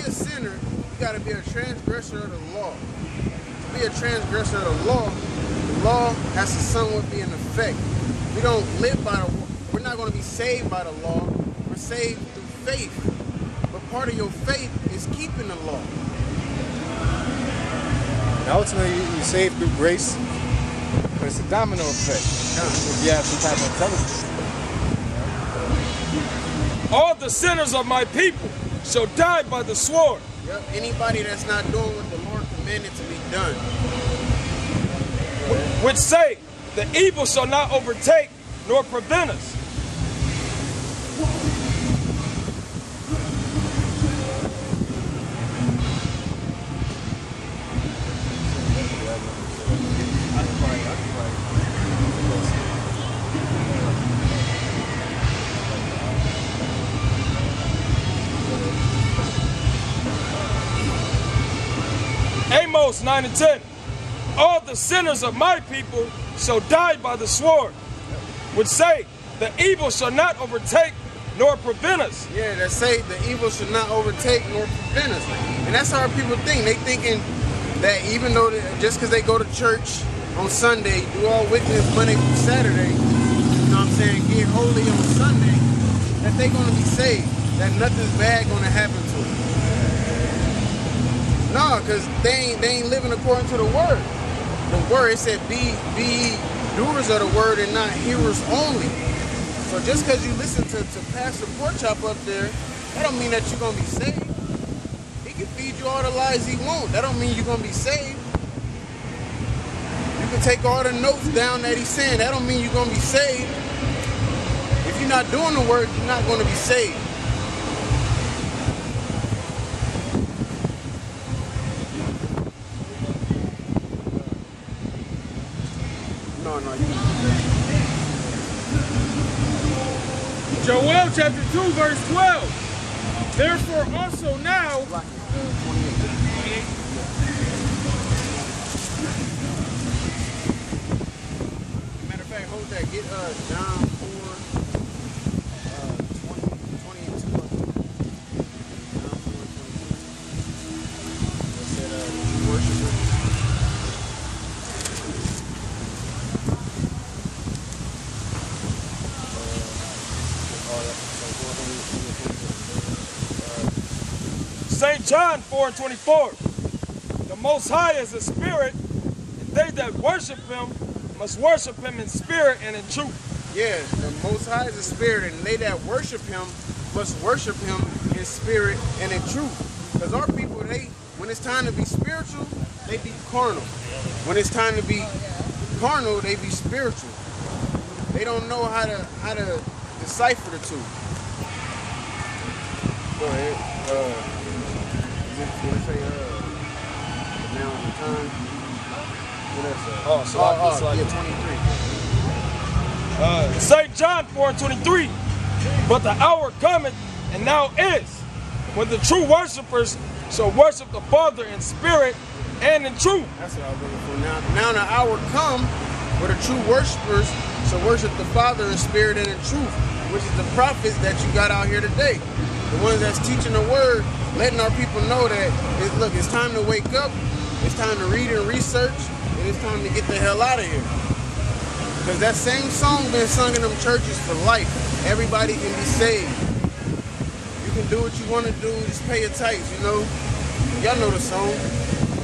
a sinner, you got to be a transgressor of the law. To be a transgressor of the law has to somewhat be in effect. We don't live by the law. We're not going to be saved by the law. We're saved through faith. But part of your faith is keeping the law. And ultimately, you're saved through grace, but it's a domino effect. If you have some type of intelligence. All the sinners of my people shall die by the sword. Yep. Anybody that's not doing what the Lord commanded to be done. Which say, the evil shall not overtake nor prevent us. Amos 9 and 10. All the sinners of my people shall die by the sword, which say, the evil shall not overtake nor prevent us. Yeah, that say the evil shall not overtake nor prevent us. And that's how people think. They thinking that even though just because they go to church on Sunday, do all witness Monday through Saturday, you know what I'm saying, get holy on Sunday, that they going to be saved, that nothing's bad going to happen to them. No, because they ain't living according to the word. The word, it said, be doers of the word and not hearers only. So just because you listen to Pastor Porkchop up there, that don't mean that you're going to be saved. He can feed you all the lies he wants. That don't mean you're going to be saved. You can take all the notes down that he's saying. That don't mean you're going to be saved. If you're not doing the word, you're not going to be saved. Joel chapter 2 verse 12. Therefore also now. Matter of fact, hold that. Get John 4, 20 and 2. John 4, 22. It said, worship. St. John 4 and 24. The Most High is a spirit, and they that worship him must worship him in spirit and in truth. Yeah, the Most High is a spirit, and they that worship him must worship him in spirit and in truth. Because our people, when it's time to be spiritual, they be carnal. When it's time to be carnal, they be spiritual. They don't know how to decipher the two. Go ahead. Did it say now is the time? What that say? 23. St. John 4 and 23. But the hour cometh, and now is, when the true worshipers shall worship the Father in spirit and in truth. That's what I was looking for. Now the hour come where the true worshipers shall worship the Father in spirit and in truth, which is the prophets that you got out here today. The ones that's teaching the word, letting our people know that, look, it's time to wake up, it's time to read and research, and it's time to get the hell out of here. Because that same song been sung in them churches for life. Everybody can be saved. You can do what you want to do, just pay your tithes, you know. Y'all know the song.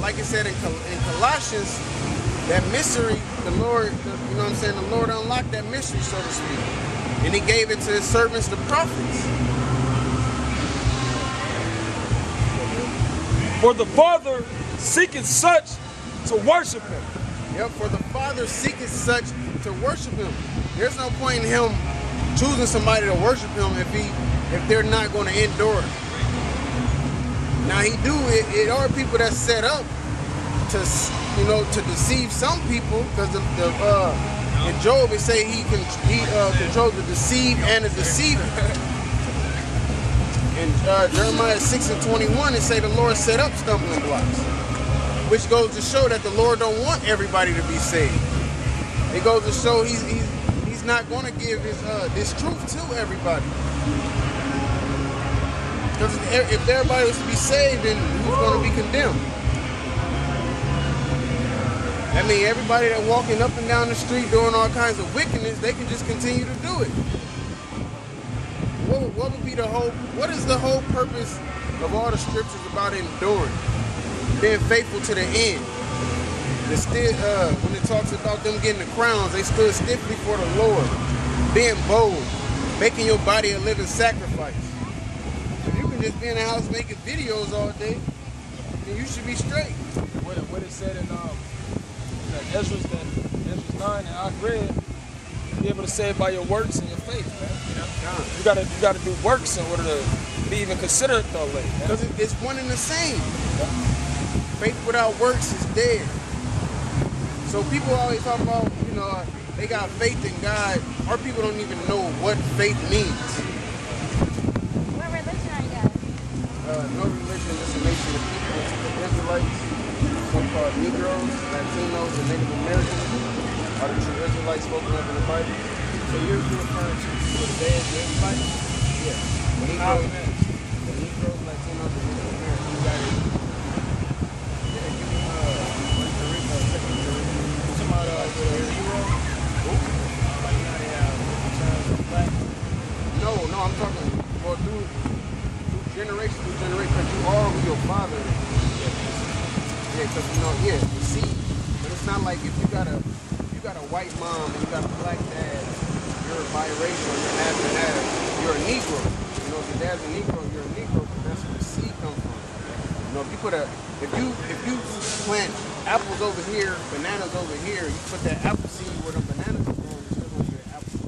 Like it said in Colossians, that mystery, the Lord, you know what I'm saying, the Lord unlocked that mystery, so to speak. And he gave it to his servants, the prophets. For the Father seeketh such to worship him. Yep, for the Father seeketh such to worship him. There's no point in him choosing somebody to worship him if they're not going to endure it. Now it are people that set up to deceive some people, because in Job it say he controls the deceive and the deceiver. In Jeremiah 6 and 21, it say the Lord set up stumbling blocks, which goes to show that the Lord don't want everybody to be saved. It goes to show he's not going to give this truth to everybody. Because if everybody was to be saved, then who's going to be condemned? I mean, everybody that walking up and down the street doing all kinds of wickedness, they can just continue to do it. What would be the whole? What is the whole purpose of all the scriptures about enduring, being faithful to the end? When it talks about them getting the crowns, they stood stiffly for the Lord, being bold, making your body a living sacrifice. If you can just be in the house making videos all day, then you should be straight. What it said in Ezra's 9, and I read, be able to say it by your works and your faith, man. You gotta do works in order to be even considered that way. Because it's one and the same. Faith without works is dead. So people always talk about, they got faith in God. Our people don't even know what faith means. What religion are you guys? No religion, just a nation of people. The Israelites, so-called Negroes, Latinos, and Native Americans are the true Israelites spoken of in the Bible. So you're referring to the bad Israelites? Yeah. The Negroes, Latinos, and Native Americans. You got it. Yeah, give me No, I'm talking through generation, because you are who your father is. Yeah, because the seed. But it's not like if you got a white mom and you got a black dad, you're biracial, you're half and half. You're a Negro. If your dad's a Negro, you're a Negro, but that's where the seed comes from. If you plant apples over here, bananas over here, you put that apple seed where the bananas are growing, you're still gonna get an apple.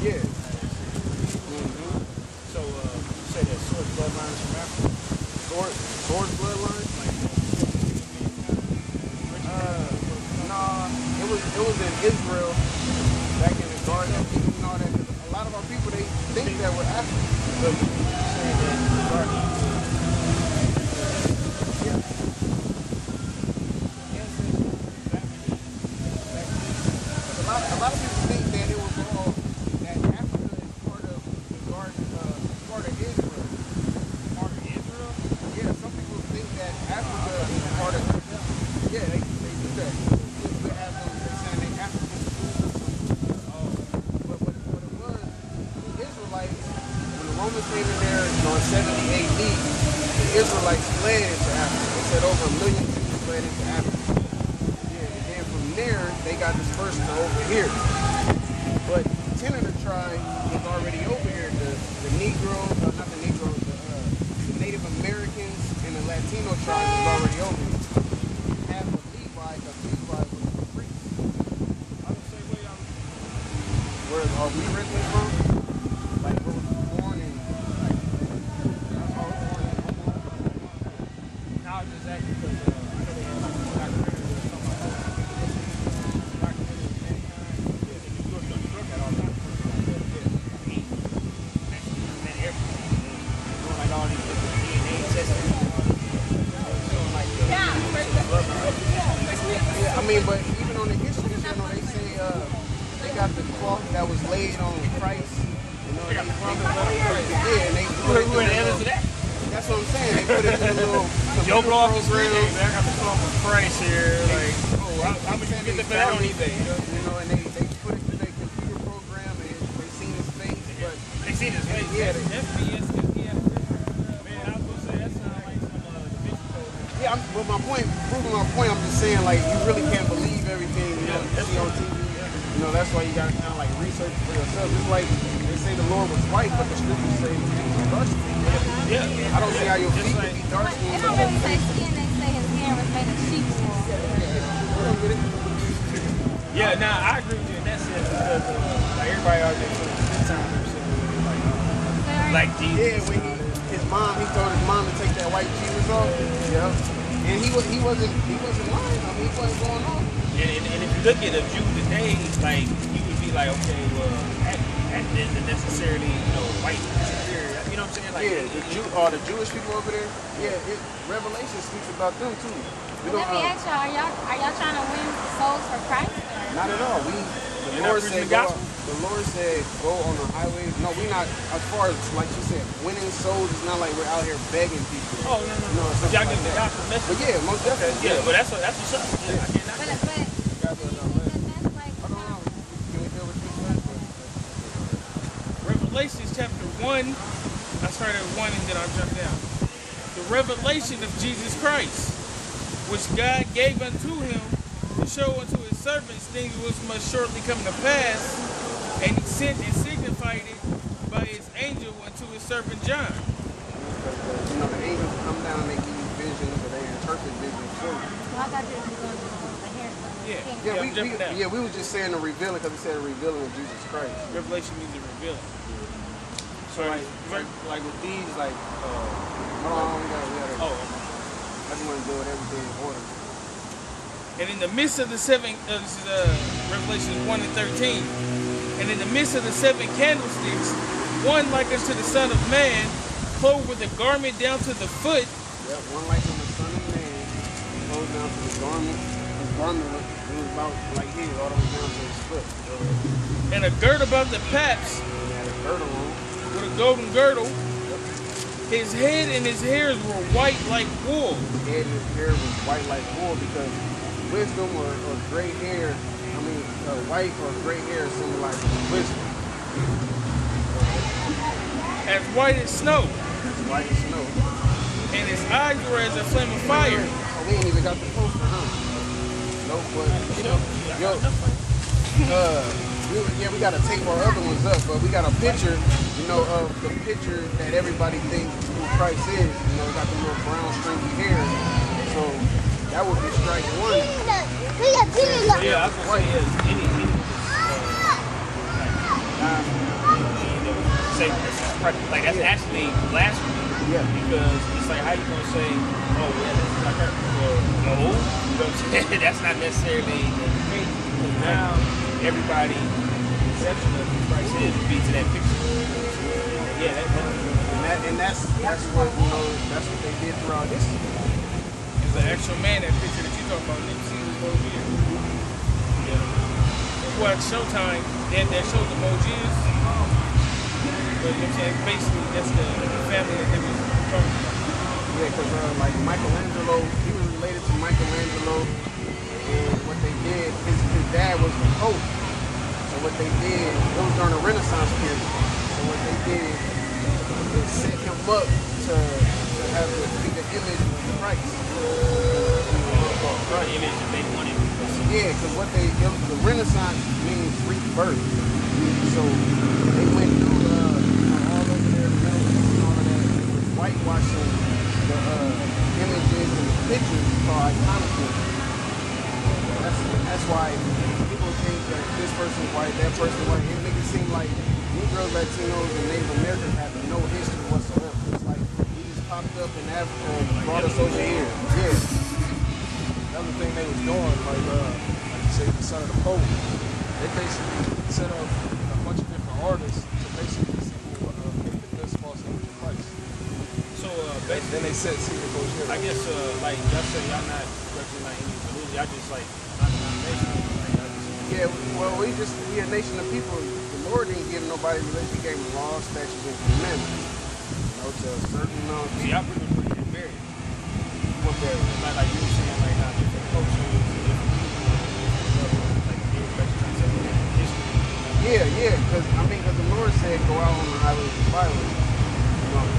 Yeah. So you say that source bloodline is from Africa? Source bloodline? Nah, it was in Israel back in the garden. And all that. A lot of our people, they think that we're African. But saying that the garden. Yeah. A lot of people think that it was all that Africa is part of the garden, part of Israel. Part of Israel? Yeah, some people think that Africa is part of. Yeah, they do that. We have them saying they African. But what it was, the Israelites, when the Romans came in there in 70 AD, the Israelites fled into Africa. They said over 1 million Jews fled into Africa. Yeah, and then from there, they got dispersed to over here. But 10 of the tribe was already over here. The Negroes, not the Negroes, the Native Americans and the Latino tribe was already over here. Half of Levi, because Levi was a priest. I would say Where are we originally from? Like, where was born in, like, that's all born in. now it's just acting because I know they have like a documentary or something like that. Documentary of mankind. Yeah, they just look at all that. And everything. Doing like all these different DNA testing. Showing like Yeah, I mean, but even on the history channel, they say they got the cloth that was laid on Christ. they got the cloth that was laid on Christ. Yeah, and they put it Who are the evidence of that? That's what I'm saying. They put it in a little Joe blow off his program. ring. I got the cloth of Christ here. Like, how much you get the that on eBay? And they put it in their computer program and they seen his face, but They seen his face. yeah, FBS. Man, I was gonna say that sounds like some Da Vinci Code. yeah. But proving my point, I'm just saying like you really can't believe everything you see on TV. That's why you gotta kind of like research for yourself. It's like they say the Lord was white, but the scriptures say he was dark skinned. Yeah. I don't see how your feet Just can be dark They skinned. don't really say skin, they say his hair was made of sheep's wool. Yeah, nah, I agree with you in that sense because like everybody out there put good time or something like Jesus. Yeah, when he told his mom to take that white Jesus off. Yeah. And he wasn't lying. I mean, he wasn't going on. And if you look at a Jew today, like you would be like, okay, well, that isn't necessarily white superior. You know what I'm saying? Like, Yeah, the Jewish people over there. Yeah, Revelation speaks about them too. Let me ask y'all, are y'all trying to win souls for Christ? Not at all. You're The not Lord preaching said the gospel? the Lord said, go on the highways. No, we not, as far as, like you said, winning souls, it's not like we're out here begging people. Oh, no. You know, But y'all something get like that. the gospel message. But yeah, most definitely. Yeah, but that's what's up. Yeah, I cannot. But Gather enough land. that's like Hold on. Can we deal with this first? Revelation chapter 1. I started at 1 and then I jumped down. The revelation of Jesus Christ, which God gave unto him to show unto his servants things which must shortly come to pass, and he sent and signified it by his angel unto his servant John. Because, you know, the angels come down and they give you visions or they interpret visions for you. well, I thought you were going to the hair. Yeah. We was just saying the revealing because it said the revealing of Jesus Christ. Revelation means the revealing. So like with these, like, hold on, we gotta. Oh. I just want to do it everything in order. And in the midst of the seven, this is Revelation 1 and 13. And in the midst of the seven candlesticks, one like unto the Son of Man, clothed with a garment down to the foot. Yep, one like on the Son of Man, clothed down to the garment. His garment was about like here, all the way down to his foot. And a girt about the paps. He had a girdle on. With a golden girdle. His head and his hairs were white like wool. His head and his hair was white like wool because wisdom or gray hair, white or gray hair symbolize wisdom. As white as snow. As white as snow. And his eyes were as a flame of fire. Oh, we ain't even got the poster, huh? No, but, we gotta tape our other ones up, but we got a picture, of the picture that everybody thinks who Christ is. We got the little brown stringy hair. So that would be strike one. Yeah, I was gonna say like that's actually blasphemy. Yeah. Because it's like, how you gonna say, oh yeah, that's like her? Well, no, you know what I'm saying? That's not necessarily the case. Because now everybody perception of who Christ is would be to that picture. Yeah, that's what that's what they did throughout history. It's the actual man, that picture that you talking about, they've seen the Moses. Yeah. If you watch Showtime, that shows the Moses. But you know what I'm saying? Basically, that's the family that they was talking about. Yeah, because like Michelangelo, he was related to Michelangelo, and what they did, his dad was the Pope. So what they did, it was during the Renaissance period. So what they did, they set him up to have to be the image of Christ. The image that they wanted. Yeah, because the Renaissance means rebirth. So they went through all over there, the Middle East and all of that, whitewashing the images and the pictures called iconoclasm. That's why people think that this person's white, that person's white. It makes it seem like Negroes, Latinos, and Native Americans have no history whatsoever. It's like we just popped up in Africa and brought us over here. Yeah. Another thing they was doing, like you say, the son of the Pope, they basically set up a bunch of different artists to basically see who make the best false image of Christ. So Then they said, see what goes here. I guess like y'all say y'all not representing like any religion, y'all just like not a nation. Yeah, well, we a nation of people. The Lord didn't give nobody religion. He gave them laws, statutes, and commandments. To a certain amount. See, y'all pretty varied. What varied? Like you were saying, like how different cultures, different people, like history. Yeah, because the Lord said, go out on the highways and byways.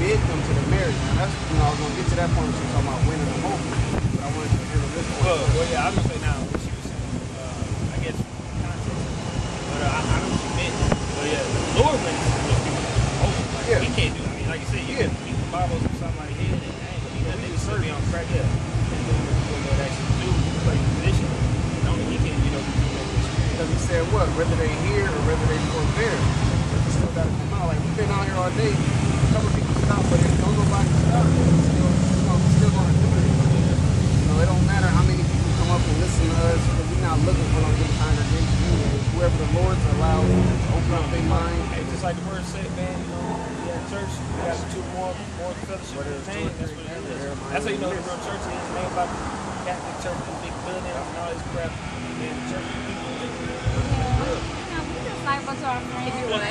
Bid them to the marriage. Now that's, I was gonna get to that point when she was talking about winning them over. But I wanted to handle this one. Well, yeah, I was gonna say now what she was saying. I guess context. But I know what you meant. But yeah, the Lord wins those people over. Like, he can't do. I mean, like you said, you can beat the Bibles on somebody's head, and ain't gonna be nothing. Be on crack. Yeah. And then what they actually do, like position. He can't, do that. Because he said what? Whether they here or whether they were there, we still gotta come out. Like we've been out here all day. A couple people stop, but if don't nobody stop, we're still gonna do it. It don't matter how many people come up and listen to us, because we're not looking for no good congregation. Whoever the Lord's allowed to open up their mind. Hey, just like the word said, man, we at church, we got two more fellowship contained. That's what it is. That's how you know the real church is. It ain't about Catholic church and big buildings and all this crap. And church people. We just like What's our friends? If you what?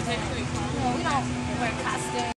Family. We don't wear costumes.